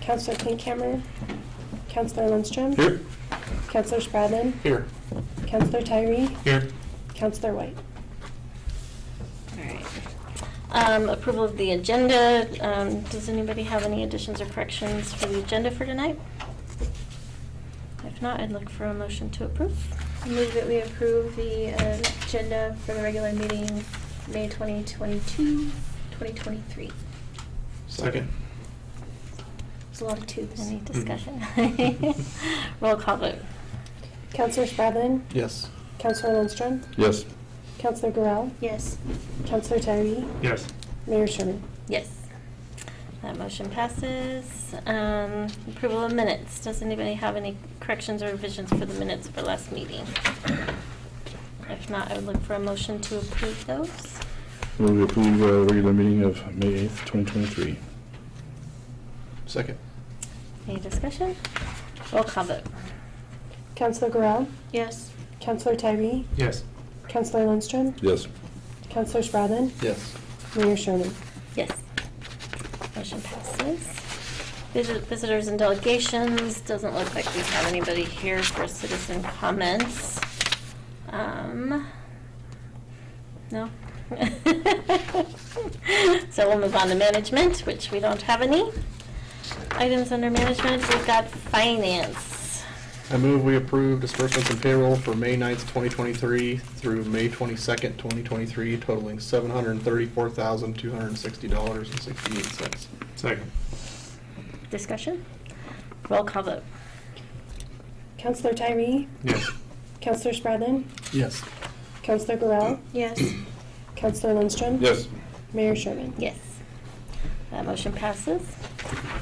Counselor Klinkhammer. Counselor Lundstrom. Here. Counselor Spradlin. Here. Counselor Tyree. Here. Counselor White. All right. Approval of the agenda. Does anybody have any additions or corrections for the agenda for tonight? If not, I'd look for a motion to approve. I move that we approve the agenda for the regular meeting, May 2022, 2023. Second. There's a lot of twos. Any discussion? Roll call vote. Counselor Spradlin. Yes. Counselor Lundstrom. Yes. Counselor Gorell. Yes. Counselor Tyree. Yes. Mayor Sherman. Yes. That motion passes. Approval of minutes. Does anybody have any corrections or revisions for the minutes of our last meeting? If not, I would look for a motion to approve those. Move to approve regular meeting of May 8th, 2023. Second. Any discussion? Roll call vote. Counselor Gorell. Yes. Counselor Tyree. Yes. Counselor Lundstrom. Yes. Counselor Spradlin. Yes. Mayor Sherman. Yes. Motion passes. Visitors and delegations. Doesn't look like we have anybody here for citizen comments. No? So we'll move on to management, which we don't have any. Items under management, we've got finance. I move we approve disbursements and payroll for May 9th, 2023 through May 22nd, 2023, totaling $734,260.68. Second. Discussion? Roll call vote. Counselor Tyree. Yes. Counselor Spradlin. Yes. Counselor Gorell. Yes. Counselor Lundstrom. Yes. Mayor Sherman. Yes. That motion passes.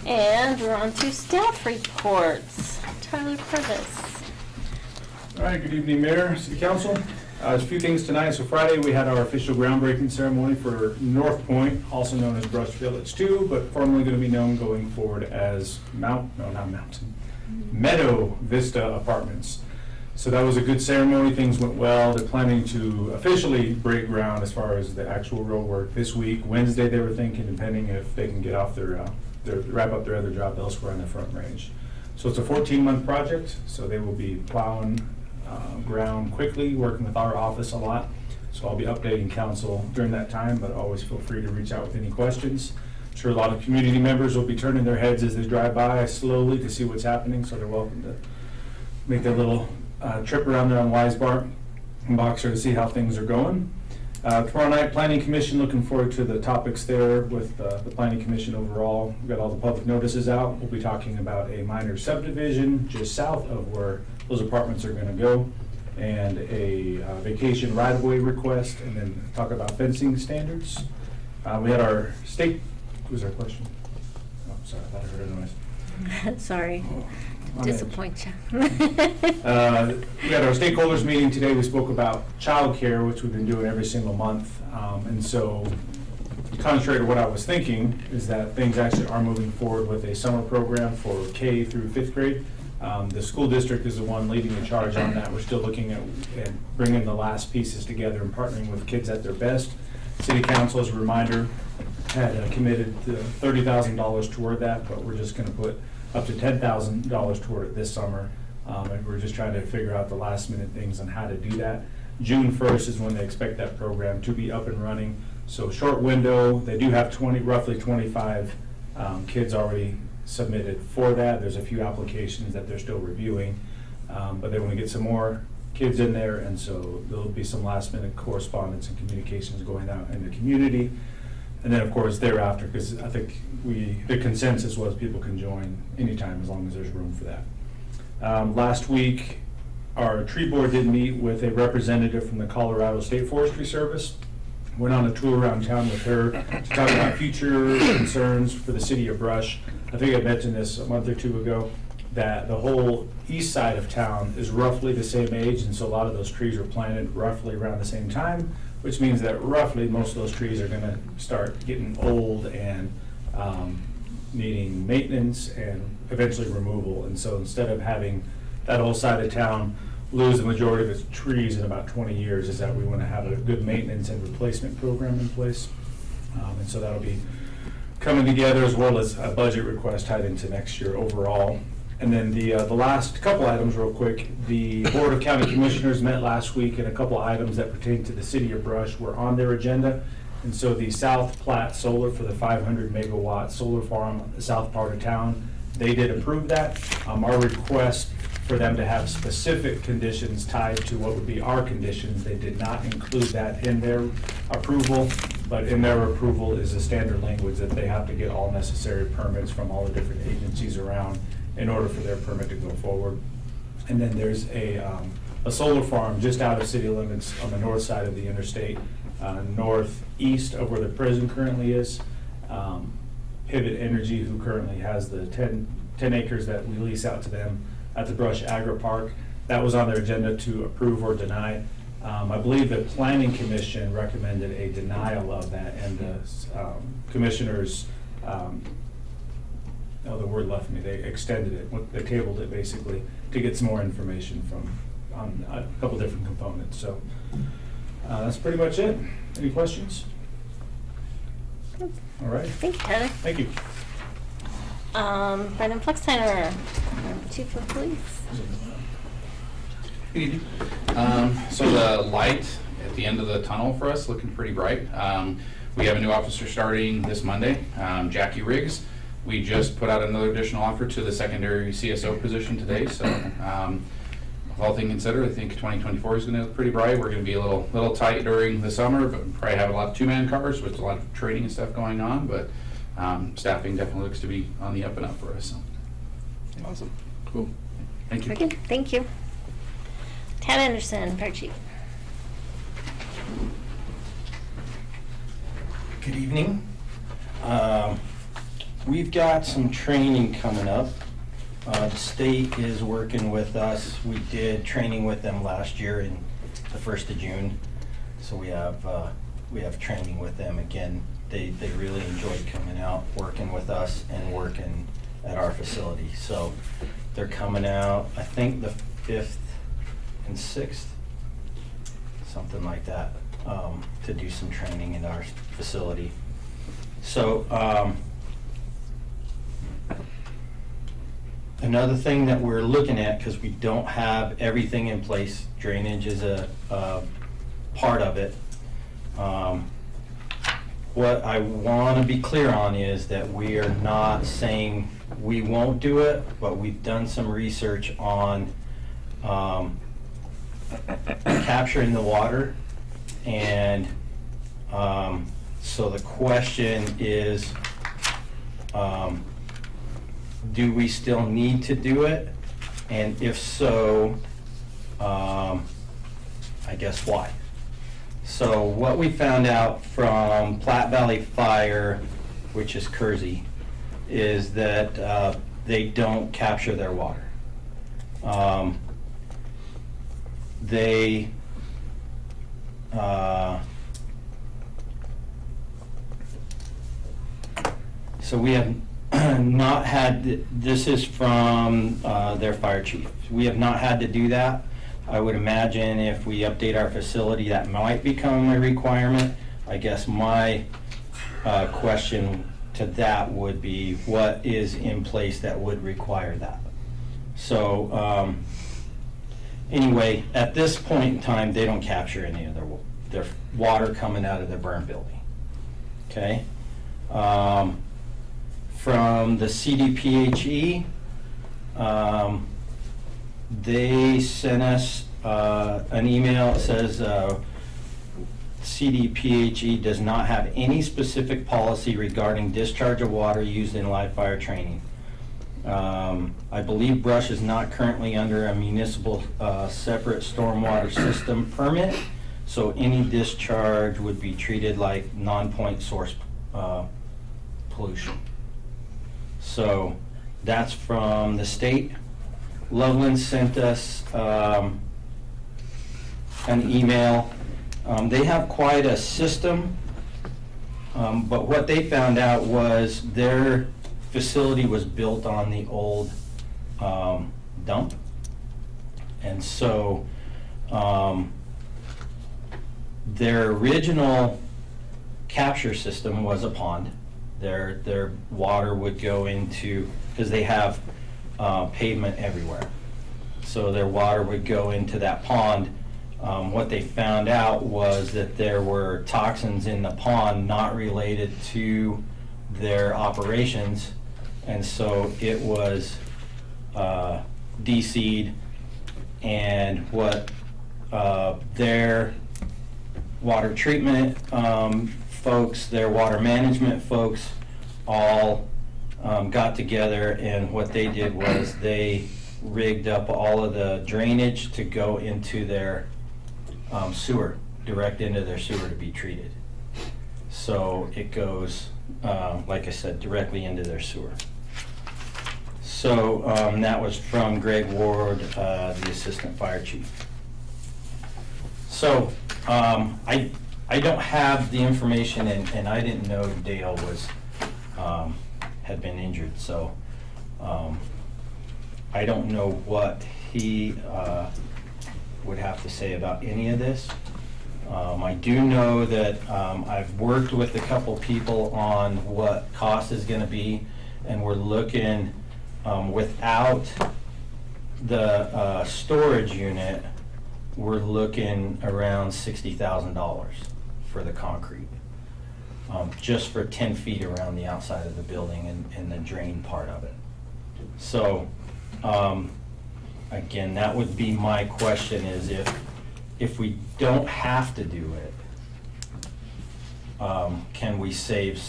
And we're on to staff reports. Tyler Purvis. All right, good evening, Mayor, City Council. There's a few things tonight. So Friday, we had our official groundbreaking ceremony for North Point, also known as Brush Village 2, but formerly going to be known going forward as Meadow Vista Apartments. So that was a good ceremony. Things went well. They're planning to officially break ground as far as the actual road work this week. Wednesday, they were thinking, depending if they can get off their wrap up their other job elsewhere on the Front Range. So it's a 14-month project. So they will be plowing ground quickly, working with our office a lot. So I'll be updating council during that time, but always feel free to reach out with any questions. I'm sure a lot of community members will be turning their heads as they drive by slowly to see what's happening. So they're welcome to make their little trip around there on Weisbart and Boxer to see how things are going. Tomorrow night, Planning Commission, looking forward to the topics there with the Planning Commission overall. We've got all the public notices out. We'll be talking about a minor subdivision just south of where those apartments are going to go, and a vacation right-of-way request, and then talk about fencing standards. We had our state, who's our question? Oh, sorry, I thought I heard a noise. Sorry. On Disappoint you. We had our stakeholders meeting today. We spoke about childcare, which we've been doing every single month. And so, contrary to what I was thinking, is that things actually are moving forward with a summer program for K through 5th grade. The school district is the one leading the charge on that. We're still looking at bringing the last pieces together and partnering with kids at their best. City Council, as a reminder, had committed to $30,000 toward that, but we're just going to put up to $10,000 toward it this summer. And we're just trying to figure out the last minute things on how to do that. June 1st is when they expect that program to be up and running. So short window. They do have roughly 25 kids already submitted for that. There's a few applications that they're still reviewing, but they want to get some more kids in there, and so there'll be some last minute correspondence and communications going out in the community. And then, of course, thereafter, because I think the consensus was people can join anytime as long as there's room for that. Last week, our tree board did meet with a representative from the Colorado State Forestry Service. Went on a tour around town with her to talk about future concerns for the city of Brush. I think I mentioned this a month or two ago, that the whole east side of town is roughly the same age, and so a lot of those trees were planted roughly around the same time, which means that roughly most of those trees are going to start getting old and needing maintenance and eventually removal. And so instead of having that whole side of town lose the majority of its trees in about 20 years, is that we want to have a good maintenance and replacement program in place. And so that'll be coming together, as well as a budget request tied into next year overall. And then the last couple items real quick, the Board of County Commissioners met last week, and a couple items that pertain to the city of Brush were on their agenda. And so the South Platte Solar for the 500 megawatt solar farm in the south part of town, they did approve that. Our request for them to have specific conditions tied to what would be our conditions, they did not include that in their approval, but in their approval is a standard language that they have to get all necessary permits from all the different agencies around in order for their permit to go forward. And then there's a solar farm just out of city limits on the north side of the interstate, northeast of where the prison currently is. Pivot Energy, who currently has the 10 acres that we lease out to them at the Brush Agri Park, that was on their agenda to approve or deny. I believe the Planning Commission recommended a denial of that, and the commissioners, the word left me, they extended it, they tabled it basically to get some more information on a couple different components. So that's pretty much it. Any questions? All right. Thank you, Tyler. Thank you. Brandon Fluxheimer, Chief of Police. Good evening. So the light at the end of the tunnel for us looking pretty bright. We have a new officer starting this Monday, Jackie Riggs. We just put out another additional offer to the secondary CSO position today. So all things considered, I think 2024 is going to look pretty bright. We're going to be a little tight during the summer, but probably have a lot of two-man cars with a lot of training and stuff going on. But staffing definitely looks to be on the up and up for us. So. Awesome. Cool. Thank you. Very good. Thank you. Tad Anderson, Fire Chief. Good evening. We've got some training coming up. The state is working with us. We did training with them last year in the 1st of June. So we have training with them again. They really enjoyed coming out, working with us and working at our facility. So they're coming out, I think the 5th and 6th, something like that, to do some training in our facility. So another thing that we're looking at, because we don't have everything in place, drainage is a part of it. What I want to be clear on is that we are not saying we won't do it, but we've done some research on capturing the water. And so the question is, do we still need to do it? And if so, I guess why? So what we found out from Platte Valley Fire, which is Kersey, is that they don't capture their water. So we have not had, this is from their fire chief. We have not had to do that. I would imagine if we update our facility, that might become a requirement. I guess my question to that would be, what is in place that would require that? So anyway, at this point in time, they don't capture any of their water coming out of the burn building. Okay? From the CDPHE, they sent us an email that says CDPHE does not have any specific policy regarding discharge of water used in live fire training. I believe Brush is not currently under a municipal separate stormwater system permit, so any discharge would be treated like non-point source pollution. So that's from the state. Loveland sent us an email. They have quite a system, but what they found out was their facility was built on the old dump. And so their original capture system was a pond Their water would go into, because they have pavement everywhere. So their water would go into that pond. What they found out was that there were toxins in the pond not related to their operations, and so it was DC'd, and what their water treatment folks, their water management folks, all got together, and what they did was they rigged up all of the drainage to go into their sewer, direct into their sewer to be treated. So it goes, like I said, directly into their sewer. So that was from Greg Ward, the Assistant Fire Chief. So I don't have the information, and I didn't know Dale was had been injured. So I don't know what he would have to say about any of this. I do know that I've worked with a couple people on what cost is going to be, and we're looking without the storage unit, we're looking around $60,000 for the concrete, just for 10 feet around the outside of the building and the drain part of it. So again, that would be my question, is if we don't have to do it, can we save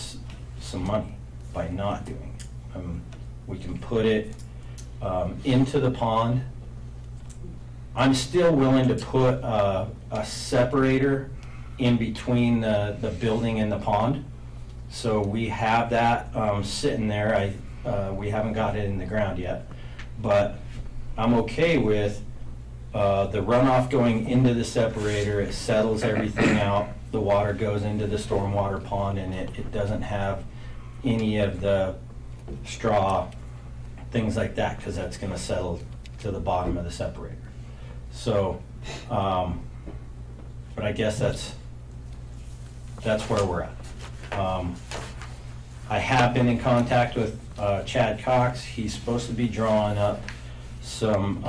some money by not doing it? We can put it into the pond. I'm still willing to put a separator in between the building and the pond. So we have that sitting there. We haven't got it in the ground yet, but I'm okay with the runoff going into the separator. It settles everything out. The water goes into the stormwater pond, and it doesn't have any of the straw, things like that, because that's going to settle to the bottom of the separator. So, but I guess that's where we're at. I have been in contact with Chad Cox. He's supposed to be drawing up some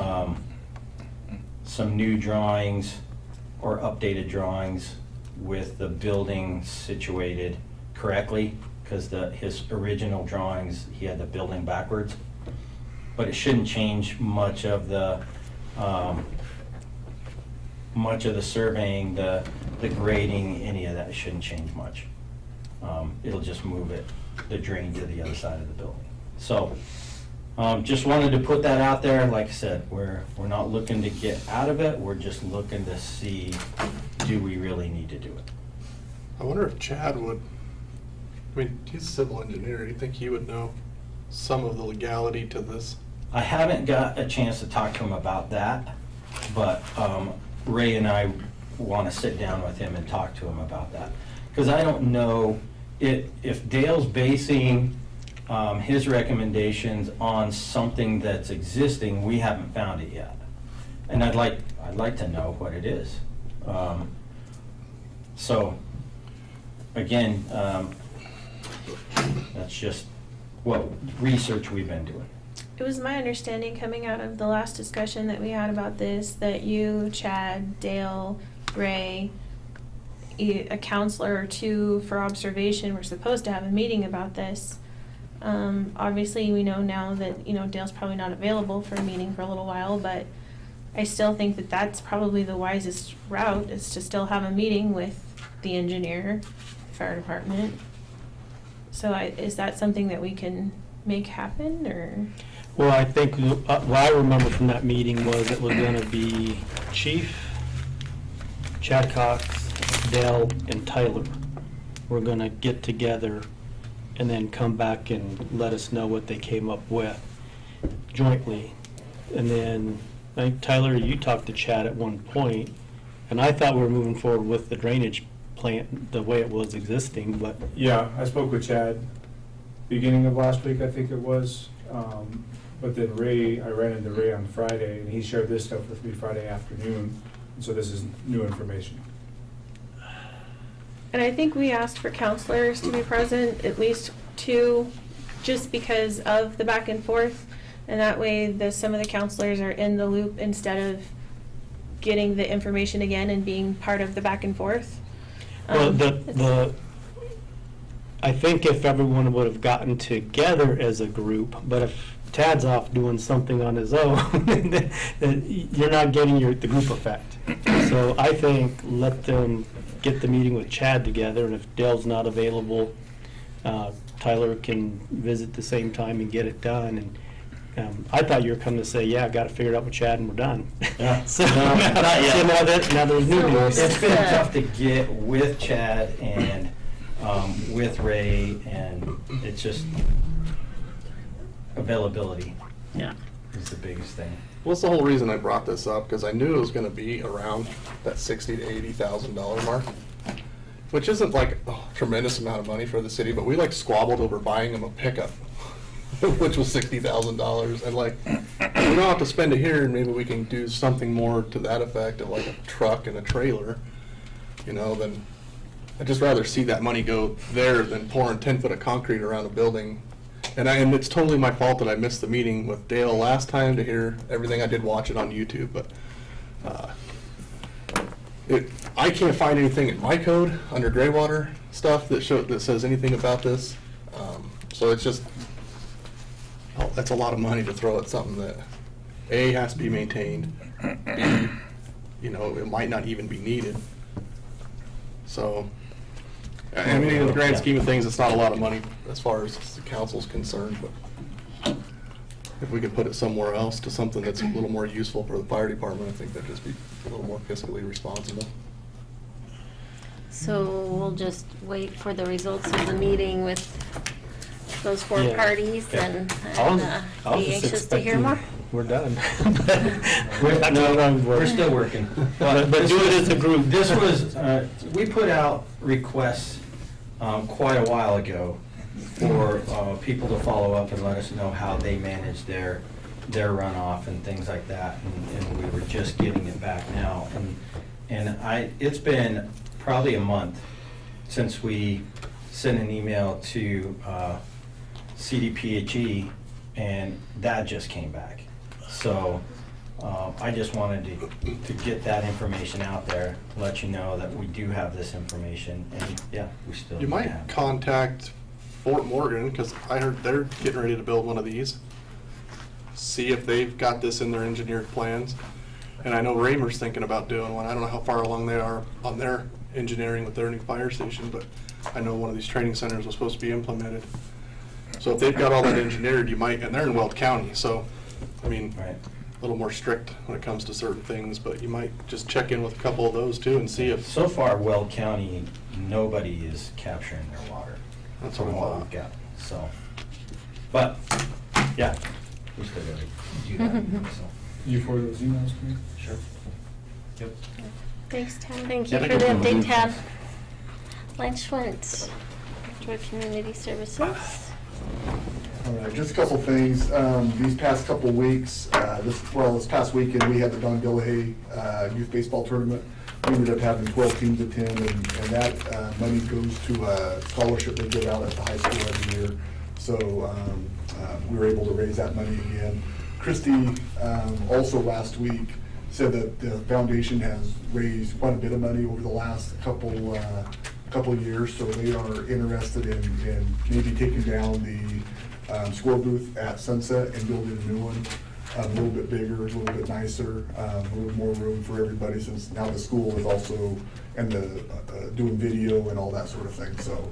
new drawings or updated drawings with the building situated correctly, because his original drawings, he had the building backwards. But it shouldn't change much of the surveying, the grading, any of that. It shouldn't change much. It'll just move the drain to the other side of the building. So just wanted to put that out there. Like I said, we're not looking to get out of it. We're just looking to see, do we really need to do it? I wonder if Chad would, I mean, he's a civil engineer. Do you think he would know some of the legality to this? I haven't got a chance to talk to him about that, but Ray and I want to sit down with him and talk to him about that. Because I don't know if Dale's basing his recommendations on something that's existing, we haven't found it yet. And I'd like to know what it is. So again, that's just what research we've been doing. It was my understanding, coming out of the last discussion that we had about this, that you, Chad, Dale, Ray, a counselor or two for observation were supposed to have a meeting about this. Obviously, we know now that, Dale's probably not available for a meeting for a little while, but I still think that that's probably the wisest route, is to still have a meeting with the engineer, fire department. So is that something that we can make happen, or? Well, I think what I remember from that meeting was it was going to be Chief, Chad Cox, Dale, and Tyler were going to get together and then come back and let us know what they came up with jointly. And then I think, Tyler, you talked to Chad at one point, and I thought we were moving forward with the drainage plant the way it was existing, but Yeah, I spoke with Chad beginning of last week, I think it was. But then I ran into Ray on Friday, and he shared this stuff with me Friday afternoon. So this is new information. And I think we asked for counselors to be present, at least two, just because of the back and forth, and that way some of the counselors are in the loop instead of getting the information again and being part of the back and forth. Well, It's- I think if everyone would have gotten together as a group, but if Tad's off doing something on his own, then you're not getting the group effect. So I think let them get the meeting with Chad together, and if Dale's not available, Tyler can visit the same time and get it done. And I thought you were coming to say, yeah, I got it figured out with Chad and we're done. Yeah. So, No, not yet. so now there's new So- news. It's been tough to get with Chad and with Ray, and it's just availability Yeah. is the biggest thing. Well, that's the whole reason I brought this up, because I knew it was gonna be around that $60,000 to $80,000 mark, which isn't like a tremendous amount of money for the city, but we like squabbled over buying them a pickup, which was $60,000, and like, we don't have to spend it here, and maybe we can do something more to that effect of like a truck and a trailer, then I'd just rather see that money go there than pouring 10 foot of concrete around a building. And it's totally my fault that I missed the meeting with Dale last time to hear everything. I did watch it on YouTube, but I can't find anything in my code under gray water stuff that says anything about this. So it's just, that's a lot of money to throw at something that A, has to be maintained, B, it might not even be needed. So, I mean, in the grand scheme of things, it's not a lot of money as far as the council's concerned, but if we could put it somewhere else to something that's a little more useful for the fire department, I think that'd just be a little more fiscally responsible. So we'll just wait for the results of the meeting with those four Yeah. parties Yeah. and I was be just anxious to hear expecting more. We're done. We're still working. But do it as a group. This was, we put out requests quite a while ago for people to follow up and let us know how they manage their runoff and things like that, and we were just getting it back now. And it's been probably a month since we sent an email to CDPHE, and that just came back. So I just wanted to get that information out there, let you know that we do have this information, and yeah, we still You might have. contact Fort Morgan, because I heard they're getting ready to build one of these. See if they've got this in their engineered plans. And I know Raymer's thinking about doing one. I don't know how far along they are on their engineering with their new fire station, but I know one of these training centers was supposed to be implemented. So if they've got all that engineered, you might, and they're in Weld County, so, I mean, Right. a little more strict when it comes to certain things, but you might just check in with a couple of those too and see if, So far, Weld County, nobody is capturing their water. That's what I from what thought. we've got, so. But, yeah, we still gotta do that, so. You forward those emails to me? Sure. Yep. Thanks, Tad. Thank you Yeah, for the thank you. update, Tad. Lance Schwint, Director of Community Services. All right, just a couple things. These past couple weeks, this past weekend, we had the Don Dillahay Youth Baseball Tournament. We ended up having 12 teams attend, and that money goes to a scholarship they give out at the high school every year. So we were able to raise that money again. Christy also last week said that the foundation has raised quite a bit of money over the last couple of years, so they are interested in maybe taking down the score booth at Sunset and building a new one, a little bit bigger, a little bit nicer, a little more room for everybody, since now the school is also doing video and all that sort of thing. So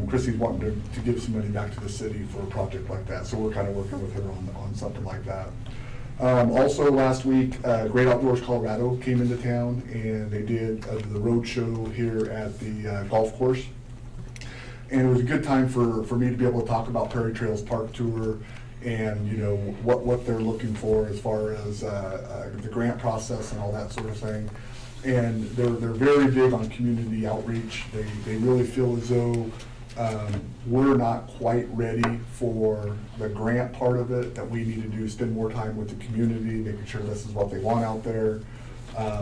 Chrissy's wanting to give some money back to the city for a project like that, so we're kind of working with her on something like that. Also last week, Great Outdoors Colorado came into town, and they did the road show here at the golf course. And it was a good time for me to be able to talk about Prairie Trails Park Tour and, you know, what they're looking for as far as the grant process and all that sort of thing. And they're very big on community outreach. They really feel as though we're not quite ready for the grant part of it, that we need to do, spend more time with the community, making sure this is what they want out there,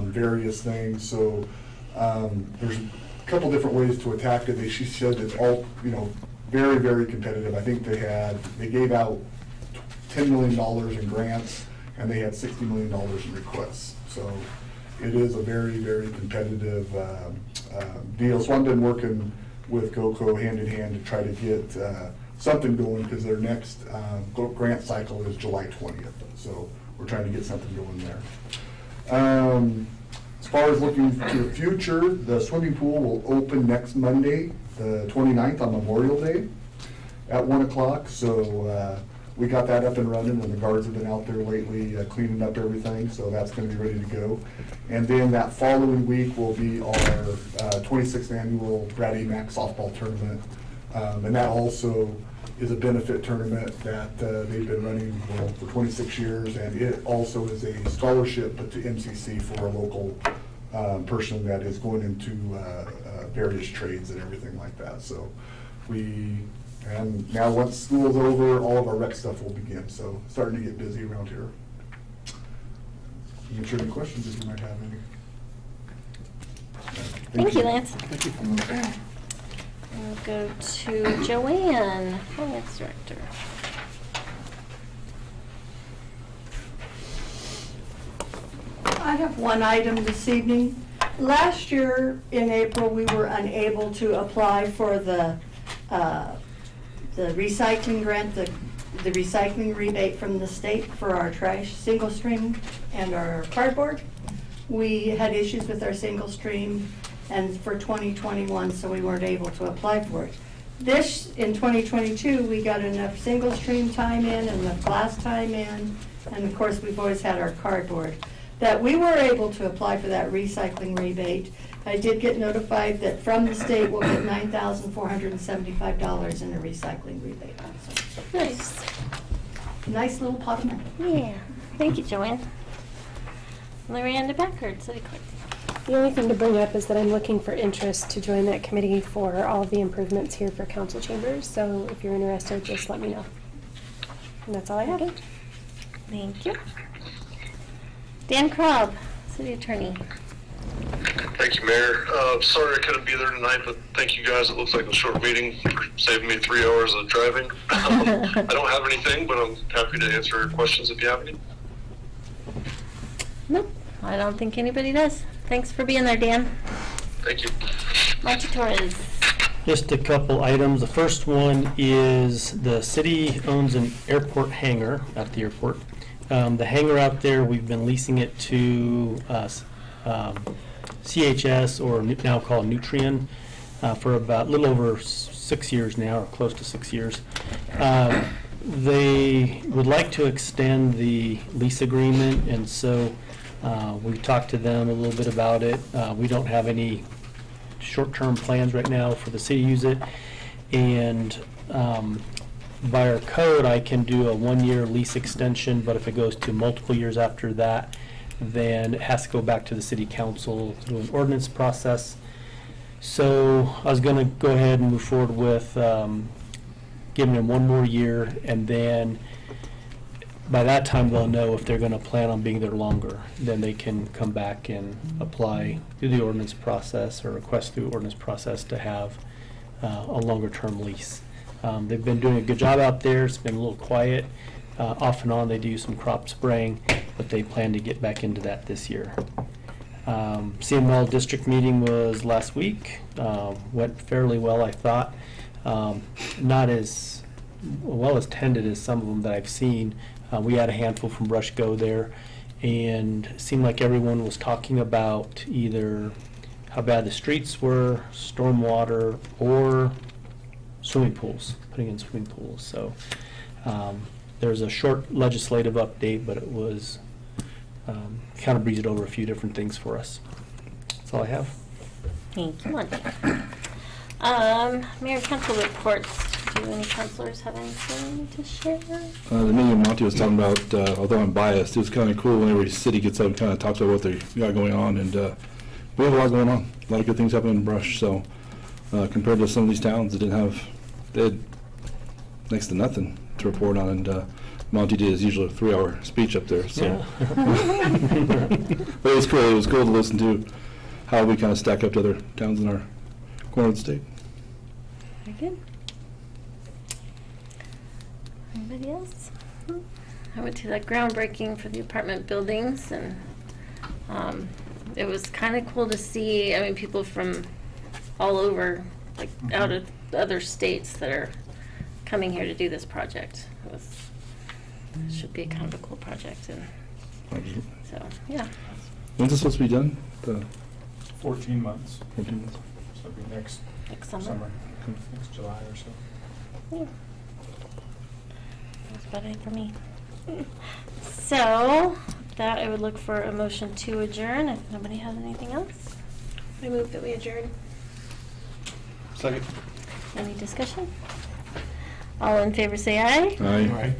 various things. So there's a couple different ways to attack it. She said it's all, you know, very, very competitive. I think they gave out $10 million in grants, and they had $60 million in requests. So it is a very, very competitive deal. So I've been working with GOCO hand in hand to try to get something going, because their next grant cycle is July 20th. So we're trying to get something going there. As far as looking to the future, the swimming pool will open next Monday, the 29th, on Memorial Day at 1 o'clock. So we got that up and running, and the guards have been out there lately cleaning up everything, so that's going to be ready to go. And then that following week will be our 26th annual Brad A. Mack softball tournament. And that also is a benefit tournament that they've been running for 26 years, and it also is a scholarship to MCC for a local person that is going into various trades and everything like that. So and now once school's over, all of our rec stuff will begin, so starting to get busy around here. I'm sure any questions if you might have any. Thank you, Lance. We'll go to Joanne, Finance Director. I have one item this evening. Last year in April, we were unable to apply for the recycling grant, the recycling rebate from the state for our trash, single stream, and our cardboard. We had issues with our single stream and for 2021, so we weren't able to apply for it. In 2022, we got enough single stream time in and enough glass time in, and of course, we've always had our cardboard, that we were able to apply for that recycling rebate. I did get notified that from the state we'll get $9,475 in a recycling rebate. So, Nice. nice little pot of money. Yeah. Thank you, Joanne. Loranda Beckert, City Clerk. The only thing to bring up is that I'm looking for interest to join that committee for all of the improvements here for council chambers. So if you're interested, just let me know. And that's all I have. Thank you. Dan Krob, City Attorney. Thank you, Mayor. Sorry I couldn't be there tonight, but thank you guys. It looks like a short meeting for saving me 3 hours of driving. I don't have anything, but I'm happy to answer questions if you have any. Nope, I don't think anybody does. Thanks for being there, Dan. Thank you. Monty Torres. Just a couple items. The first one is the city owns an airport hangar at the airport. The hangar out there, we've been leasing it to CHS, or now called Nutrien, for about a little over 6 years now, or close to 6 years. They would like to extend the lease agreement, and so we've talked to them a little bit about it. We don't have any short-term plans right now for the city to use it, and by our code, I can do a 1-year lease extension, but if it goes to multiple years after that, then it has to go back to the city council through an ordinance process. So I was going to go ahead and move forward with giving them 1 more year, and then by that time they'll know if they're going to plan on being there longer. Then they can come back and apply through the ordinance process or request through ordinance process to have a longer term lease. They've been doing a good job out there. It's been a little quiet. Off and on they do some crop spraying, but they plan to get back into that this year. CML district meeting was last week. Went fairly well, I thought. Not as well as tended as some of them that I've seen. We had a handful from Brush Go there, and it seemed like everyone was talking about either how bad the streets were, stormwater, or swimming pools, putting in swimming pools. So there's a short legislative update, but it was kind of breezed over a few different things for us. That's all I have. Thank you, Monty. Mayor and council reports. Do any councilors have anything to share? The meeting Monty was talking about, although I'm biased, it was kind of cool when every city gets up and kind of talks about what they got going on, and we have a lot going on. A lot of good things happening in Brush, so compared to some of these towns that they had next to nothing to report on, and Monty did his usual 3-hour speech up there, so. Yeah. But it was cool. It was cool to listen to how we kind of stack up to other towns in our corner of the state. Very good. Anybody else? I went to the groundbreaking for the apartment buildings, and it was kind of cool to see, I mean, people from all over, like out of other states that are coming here to do this project. It should be kind of a cool project, and so, yeah. When's this supposed to be done? 14 months. 14 months. So it'll be next Next summer. summer, next July or so. Yeah. That's about it for me. So, that I would look for a motion to adjourn if nobody has anything else. I move that we adjourn. Second. Any discussion? All in favor say aye. Aye.